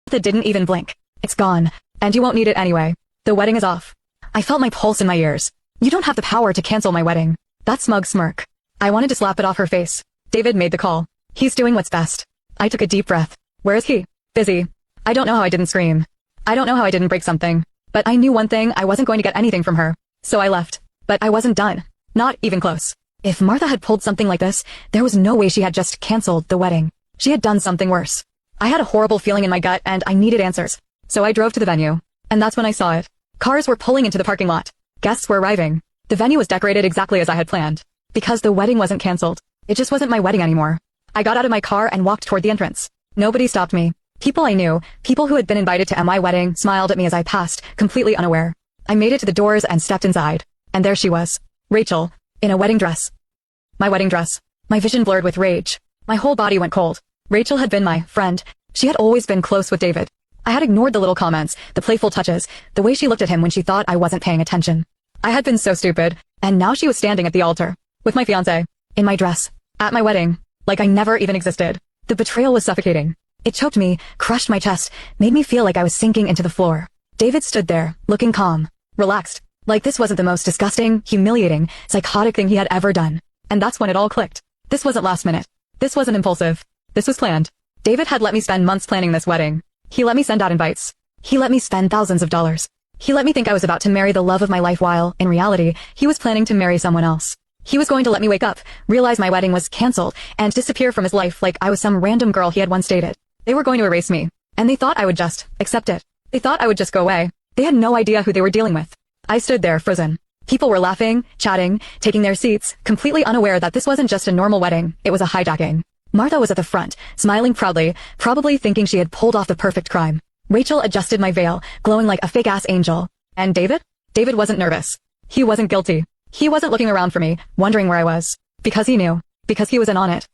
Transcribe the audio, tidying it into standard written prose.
Martha didn't even blink. It's gone. And you won't need it anyway. The wedding is off. I felt my pulse in my ears. You don't have the power to cancel my wedding. That smug smirk. I wanted to slap it off her face. David made the call. He's doing what's best. I took a deep breath. Where is he? Busy. I don't know how I didn't scream. I don't know how I didn't break something. But I knew one thing, I wasn't going to get anything from her. So I left. But I wasn't done. Not even close. If Martha had pulled something like this, there was no way she had just canceled the wedding. She had done something worse. I had a horrible feeling in my gut and I needed answers. So I drove to the venue. And that's when I saw it. Cars were pulling into the parking lot. Guests were arriving. The venue was decorated exactly as I had planned. Because the wedding wasn't canceled. It just wasn't my wedding anymore. I got out of my car and walked toward the entrance. Nobody stopped me. People I knew, people who had been invited to my wedding, smiled at me as I passed, completely unaware. I made it to the doors and stepped inside. And there she was. Rachel. In a wedding dress. My wedding dress. My vision blurred with rage. My whole body went cold. Rachel had been my friend. She had always been close with David. I had ignored the little comments, the playful touches, the way she looked at him when she thought I wasn't paying attention. I had been so stupid, and now she was standing at the altar. With my fiancé. In my dress. At my wedding. Like I never even existed. The betrayal was suffocating. It choked me, crushed my chest, made me feel like I was sinking into the floor. David stood there, looking calm, relaxed, like this wasn't the most disgusting, humiliating, psychotic thing he had ever done. And that's when it all clicked. This wasn't last minute. This wasn't impulsive. This was planned. David had let me spend months planning this wedding. He let me send out invites. He let me spend thousands of dollars. He let me think I was about to marry the love of my life while, in reality, he was planning to marry someone else. He was going to let me wake up, realize my wedding was canceled, and disappear from his life like I was some random girl he had once dated. They were going to erase me. And they thought I would just accept it. They thought I would just go away. They had no idea who they were dealing with. I stood there, frozen. People were laughing, chatting, taking their seats, completely unaware that this wasn't just a normal wedding, it was a hijacking. Martha was at the front, smiling proudly, probably thinking she had pulled off the perfect crime. Rachel adjusted my veil, glowing like a fake-ass angel. And David? David wasn't nervous. He wasn't guilty. He wasn't looking around for me, wondering where I was. Because he knew. Because he was in on it.